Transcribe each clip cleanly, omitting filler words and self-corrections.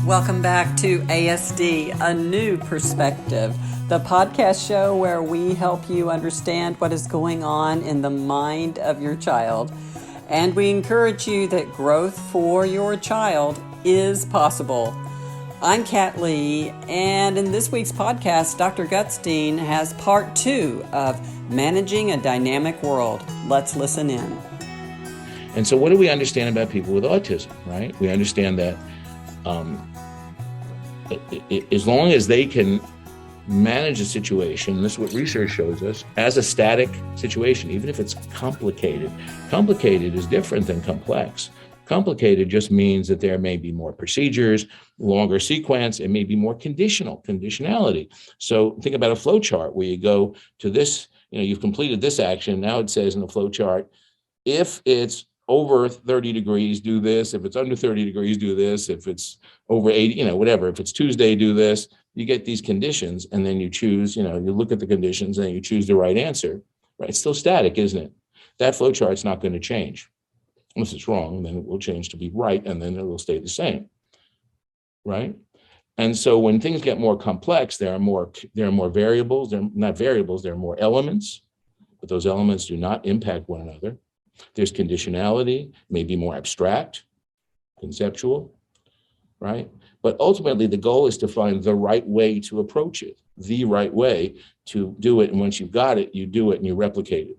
Welcome back to ASD, A New Perspective, the podcast show where we help you understand what is going on in the mind of your child. And we encourage you that growth for your child is possible. I'm Kat Lee, and in this week's podcast, Dr. Gutstein has part 2 of Managing a Dynamic World. Let's listen in. And so what do we understand about people with autism, right? We understand that as long as they can manage a situation, this is what research shows us, as a static situation, even if it's complicated. Complicated is different than complex. Complicated just means that there may be more procedures, longer sequence, it may be more conditionality. So think about a flow chart where you go to this, you've completed this action. Now it says in the flow chart, if it's over 30 degrees, do this. If it's under 30 degrees, do this. If it's over 80, whatever. If it's Tuesday, do this. You get these conditions, and then you choose, you look at the conditions and you choose the right answer, right? It's still static, isn't it? That flow chart's not going to change. Unless it's wrong, then it will change to be right, and then it will stay the same, right? And so when things get more complex, there are more variables. They're not variables, there are more elements, but those elements do not impact one another. There's conditionality, maybe more abstract, conceptual, right? But ultimately, the goal is to find the right way to approach it, the right way to do it. And once you've got it, you do it and you replicate it,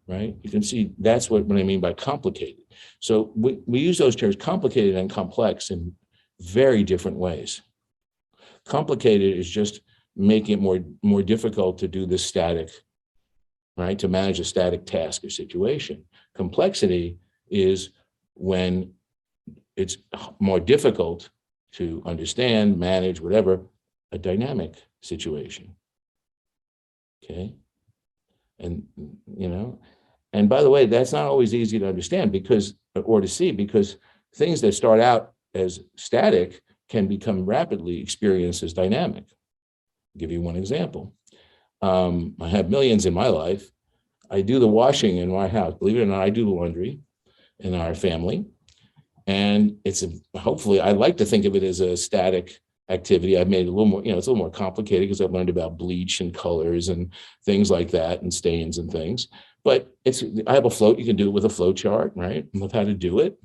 right? You can see that's what I mean by complicated. So we use those terms, complicated and complex, in very different ways. Complicated is just making it more difficult to do this static, right? To manage a static task or situation. Complexity is when it's more difficult to understand, manage, whatever, a dynamic situation. Okay? And, and by the way, that's not always easy to understand or to see, because things that start out as static can become rapidly experienced as dynamic. I'll give you one example. I have millions in my life. I do the washing in my house. Believe it or not, I do the laundry in our family. And hopefully, I like to think of it as a static activity. I've made it a little more, it's a little more complicated because I've learned about bleach and colors and things like that and stains and things. But I have a float. You can do it with a flow chart, right? Of how to do it,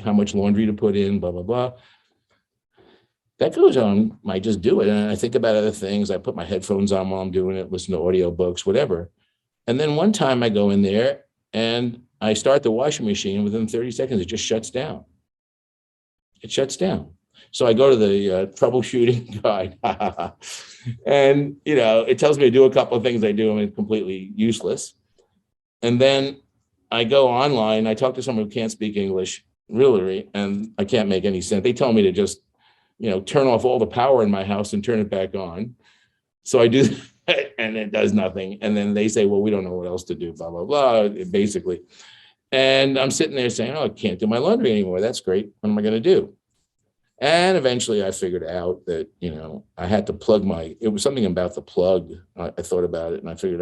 how much laundry to put in, blah, blah, blah. That goes on. I just do it. And I think about other things. I put my headphones on while I'm doing it, listen to audiobooks, whatever. And then one time I go in there and I start the washing machine. Within 30 seconds, it just shuts down. It shuts down. So I go to the troubleshooting guide and, it tells me to do a couple of things I do, and it's completely useless. And then I go online. I talk to someone who can't speak English, really, and I can't make any sense. They tell me to just, turn off all the power in my house and turn it back on. So I do that, and it does nothing. And then they say, well, we don't know what else to do, blah, blah, blah, basically. And I'm sitting there saying, I can't do my laundry anymore. That's great. What am I going to do? And eventually I figured out that, I had to plug it was something about the plug. I thought about it and I figured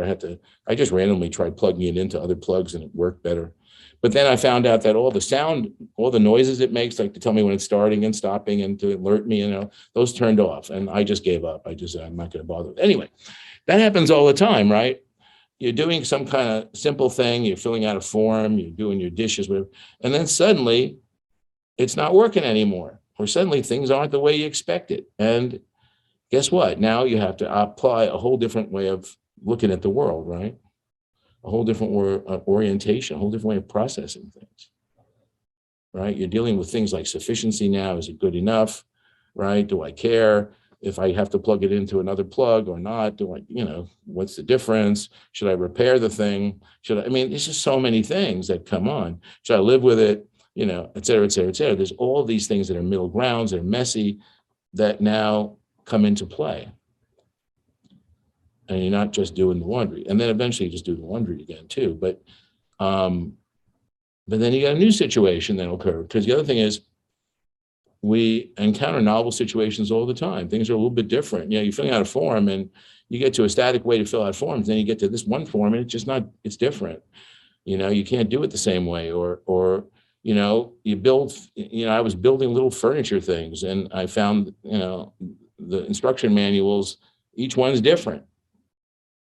I just randomly tried plugging it into other plugs and it worked better. But then I found out that all the noises it makes, like to tell me when it's starting and stopping and to alert me, those turned off. And I just gave up. I'm not going to bother. Anyway, that happens all the time, right? You're doing some kind of simple thing, you're filling out a form, you're doing your dishes, whatever, and then suddenly it's not working anymore, or suddenly things aren't the way you expected. And guess what? Now you have to apply a whole different way of looking at the world, right? A whole different orientation, a whole different way of processing things, right? You're dealing with things like sufficiency now. Is it good enough, right? Do I care if I have to plug it into another plug or not? What's the difference? Should I repair the thing? There's just so many things that come on. Should I live with it? Et cetera, et cetera, et cetera. There's all these things that are middle grounds, that are messy, that now come into play. And you're not just doing the laundry. And then eventually you just do the laundry again too. But then you got a new situation that'll occur. Because the other thing is, we encounter novel situations all the time. Things are a little bit different. You're filling out a form and you get to a static way to fill out forms. Then you get to this one form and it's different. You can't do it the same way, or I was building little furniture things, and I found, the instruction manuals, each one's different,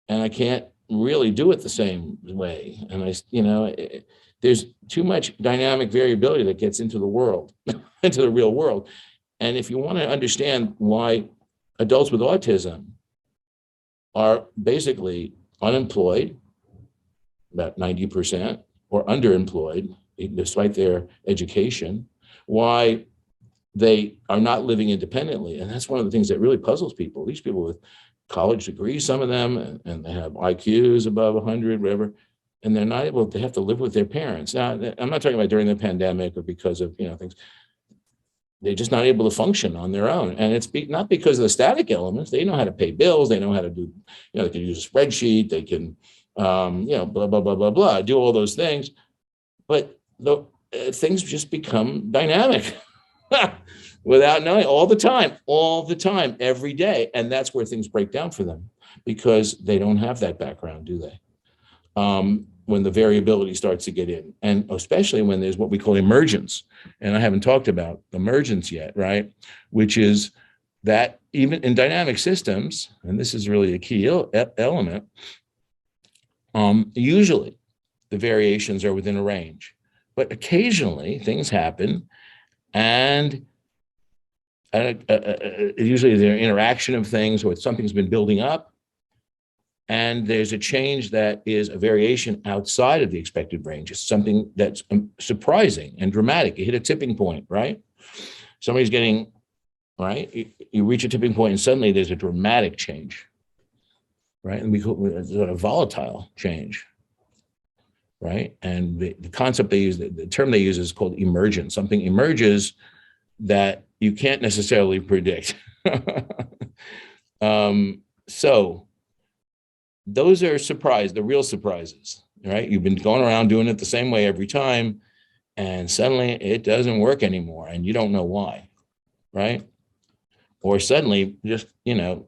and I can't really do it the same way. And there's too much dynamic variability that gets into the world, into the real world. And if you want to understand why adults with autism are basically unemployed, about 90%, or underemployed, despite their education, why they are not living independently. And that's one of the things that really puzzles people. These people with college degrees, some of them, and they have IQs above 100, whatever, and they're not able to have to live with their parents. Now, I'm not talking about during the pandemic or because of, things. They're just not able to function on their own. And it's not because of the static elements. They know how to pay bills. They know how to do, they can use a spreadsheet. They can, blah, blah, blah, blah, blah, do all those things. But things just become dynamic without knowing, all the time, every day. And that's where things break down for them, because they don't have that background, do they? When the variability starts to get in, and especially when there's what we call emergence. And I haven't talked about emergence yet, right? Which is that even in dynamic systems, and this is really a key element, usually the variations are within a range, but occasionally things happen, and usually there's an interaction of things, or something's been building up, and there's a change that is a variation outside of the expected range. It's something that's surprising and dramatic. You hit a tipping point, right? Somebody's getting, right? You reach a tipping point and suddenly there's a dramatic change, right? And we call it a volatile change, right? And the concept they use, the term they use is called emergence. Something emerges that you can't necessarily predict. So those are the real surprises, right? You've been going around doing it the same way every time, and suddenly it doesn't work anymore, and you don't know why, right? Or suddenly just, I know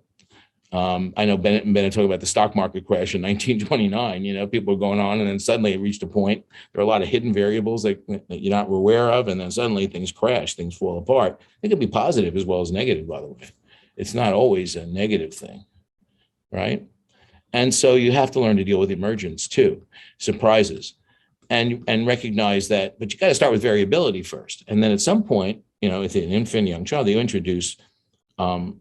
Bennett talked about the stock market crash in 1929, people were going on, and then suddenly it reached a point. There are a lot of hidden variables that you're not aware of, and then suddenly things crash, things fall apart. It can be positive as well as negative, by the way. It's not always a negative thing, right? And so you have to learn to deal with emergence too, surprises, and recognize that, but you got to start with variability first. And then at some point, with an infant, young child, you introduce more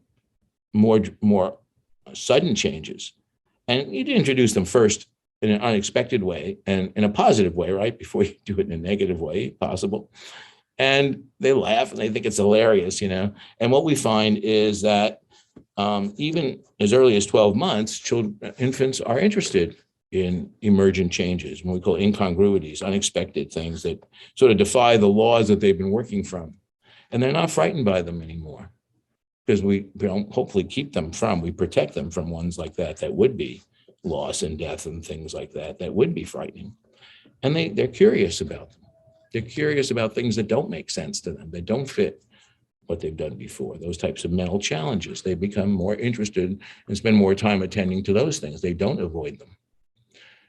sudden changes. And you introduce them first in an unexpected way and in a positive way, right? Before you do it in a negative way, possible. And they laugh and they think it's hilarious, And what we find is that even as early as 12 months, infants are interested in emergent changes, what we call incongruities, unexpected things that sort of defy the laws that they've been working from. And they're not frightened by them anymore, because we don't hopefully we protect them from ones like that would be loss and death and things like that would be frightening. And they're curious about them. They're curious about things that don't make sense to them, that don't fit what they've done before, those types of mental challenges. They become more interested and spend more time attending to those things. They don't avoid them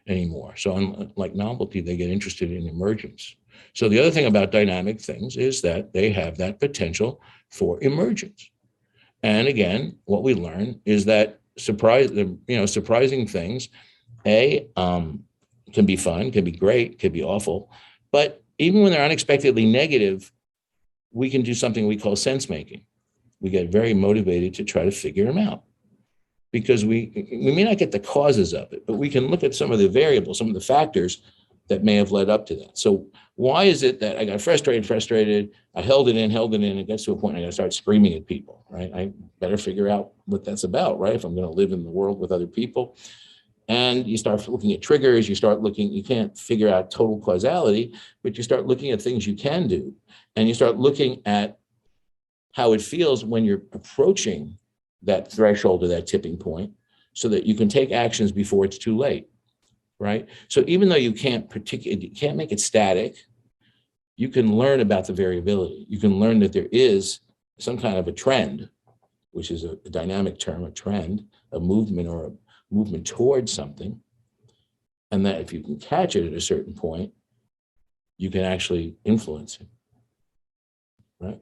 anymore. So unlike novelty, they get interested in emergence. So the other thing about dynamic things is that they have that potential for emergence. And again, what we learn is that surprising things, can be fun, can be great, can be awful, but even when they're unexpectedly negative, we can do something we call sense making. We get very motivated to try to figure them out, because we may not get the causes of it, but we can look at some of the variables, some of the factors that may have led up to that. So why is it that I got frustrated, I held it in, it gets to a point I got to start screaming at people, right? I better figure out what that's about, right? If I'm going to live in the world with other people. And you start looking at triggers, you can't figure out total causality, but you start looking at things you can do. And you start looking at how it feels when you're approaching that threshold or that tipping point, so that you can take actions before it's too late, right? So even though you can't make it static, you can learn about the variability. You can learn that there is some kind of a trend, which is a dynamic term, a trend, a movement or a movement towards something. And that if you can catch it at a certain point, you can actually influence it, right?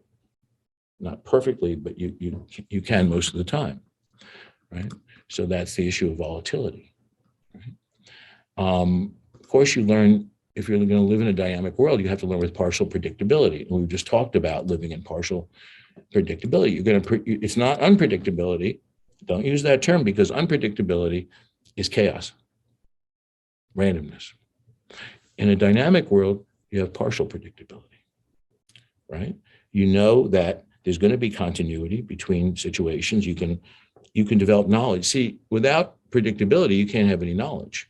Not perfectly, but you can most of the time, right? So that's the issue of volatility. Right? Of course, you learn, if you're going to live in a dynamic world, you have to learn with partial predictability. And we've just talked about living in partial predictability. It's not unpredictability. Don't use that term, because unpredictability is chaos, randomness. In a dynamic world, you have partial predictability, right? You know that there's going to be continuity between situations. You can develop knowledge. See, without predictability, you can't have any knowledge.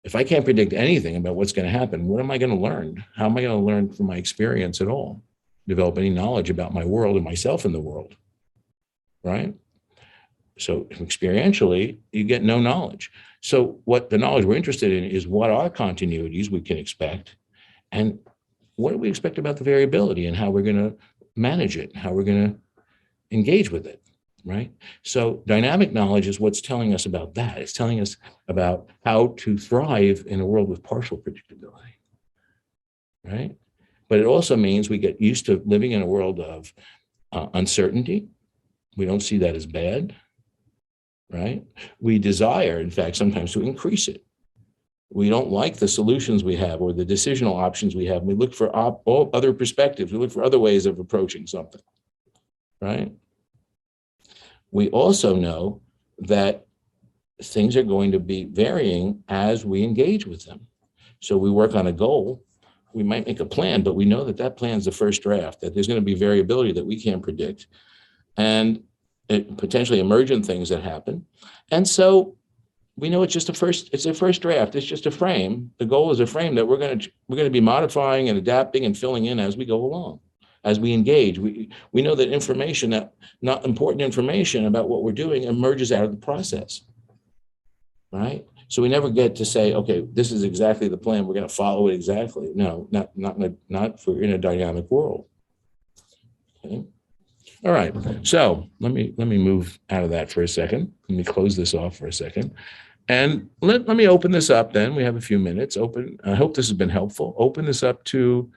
If I can't predict anything about what's going to happen, what am I going to learn? How am I going to learn from my experience at all? Develop any knowledge about my world and myself in the world, right? So experientially, you get no knowledge. So what the knowledge we're interested in is what are continuities we can expect, and what do we expect about the variability, and how we're going to manage it, how we're going to engage with it, right? So dynamic knowledge is what's telling us about that. It's telling us about how to thrive in a world with partial predictability, right? But it also means we get used to living in a world of uncertainty. We don't see that as bad, right? We desire, in fact, sometimes to increase it. We don't like the solutions we have or the decisional options we have. We look for all other perspectives. We look for other ways of approaching something, right? We also know that things are going to be varying as we engage with them. So we work on a goal. We might make a plan, but we know that that plan is the first draft, that there's going to be variability that we can't predict, and potentially emergent things that happen. And so we know it's a first draft. It's just a frame. The goal is a frame that we're going to be modifying and adapting and filling in as we go along, as we engage. We know that information, that not important information about what we're doing, emerges out of the process, right? So we never get to say, okay, this is exactly the plan. We're going to follow it exactly. No, not if we're in a dynamic world. Okay. All right. So let me move out of that for a second. Let me close this off for a second. And let me open this up then. We have a few minutes open. I hope this has been helpful. Open this up to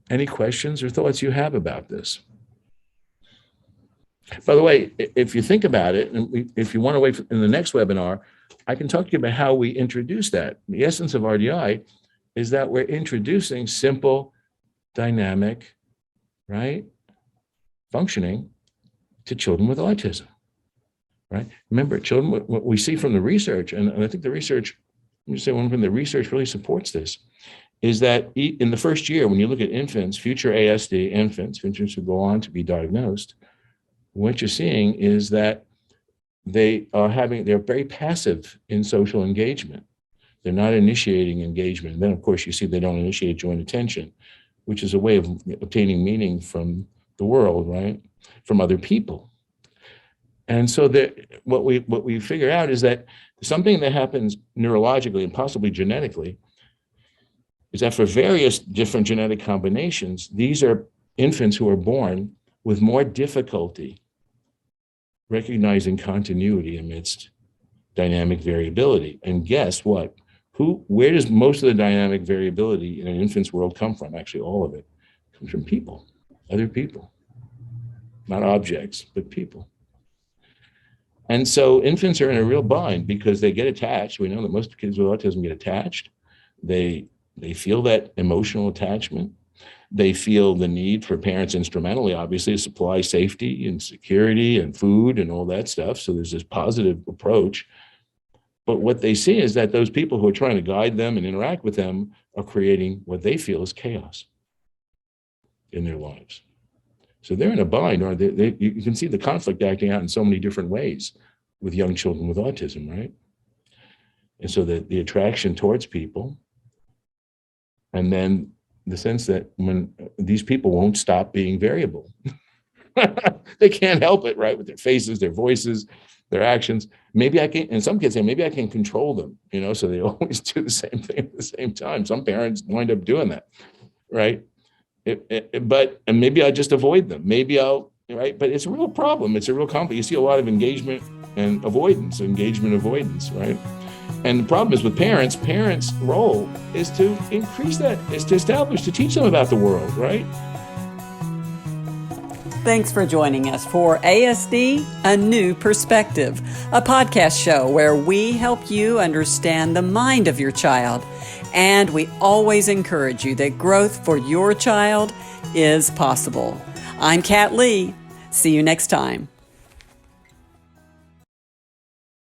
any questions or thoughts you have about this. By the way, if you think about it, and if you want to wait in the next webinar, I can talk to you about how we introduce that. The essence of RDI is that we're introducing simple, dynamic, right, functioning to children with autism, right? Remember, children, what we see from the research, and I think the research, let me say one thing, the research really supports this, is that in the first year, when you look at infants, future ASD infants who go on to be diagnosed, what you're seeing is that they're very passive in social engagement. They're not initiating engagement. And then, of course, you see they don't initiate joint attention, which is a way of obtaining meaning from the world, right? From other people. And so what we figure out is that something that happens neurologically and possibly genetically is that for various different genetic combinations, these are infants who are born with more difficulty recognizing continuity amidst dynamic variability. And guess what? Where does most of the dynamic variability in an infant's world come from? Actually, all of it comes from people, other people, not objects, but people. And so infants are in a real bind because they get attached. We know that most kids with autism get attached. They feel that emotional attachment. They feel the need for parents instrumentally, obviously, to supply safety and security and food and all that stuff. So there's this positive approach. But what they see is that those people who are trying to guide them and interact with them are creating what they feel is chaos in their lives. So they're in a bind, or you can see the conflict acting out in so many different ways with young children with autism, right? And so the attraction towards people, and then the sense that when these people won't stop being variable. They can't help it, right? With their faces, their voices, their actions. Maybe I can, and some kids say, maybe I can control them, so they always do the same thing at the same time. Some parents wind up doing that, right? But maybe I just avoid them. Maybe right? But it's a real problem. It's a real conflict. You see a lot of engagement and avoidance, right? And the problem is with parents' role is to increase that, is to establish, to teach them about the world, right? Thanks for joining us for ASD, A New Perspective, a podcast show where we help you understand the mind of your child. And we always encourage you that growth for your child is possible. I'm Kat Lee. See you next time.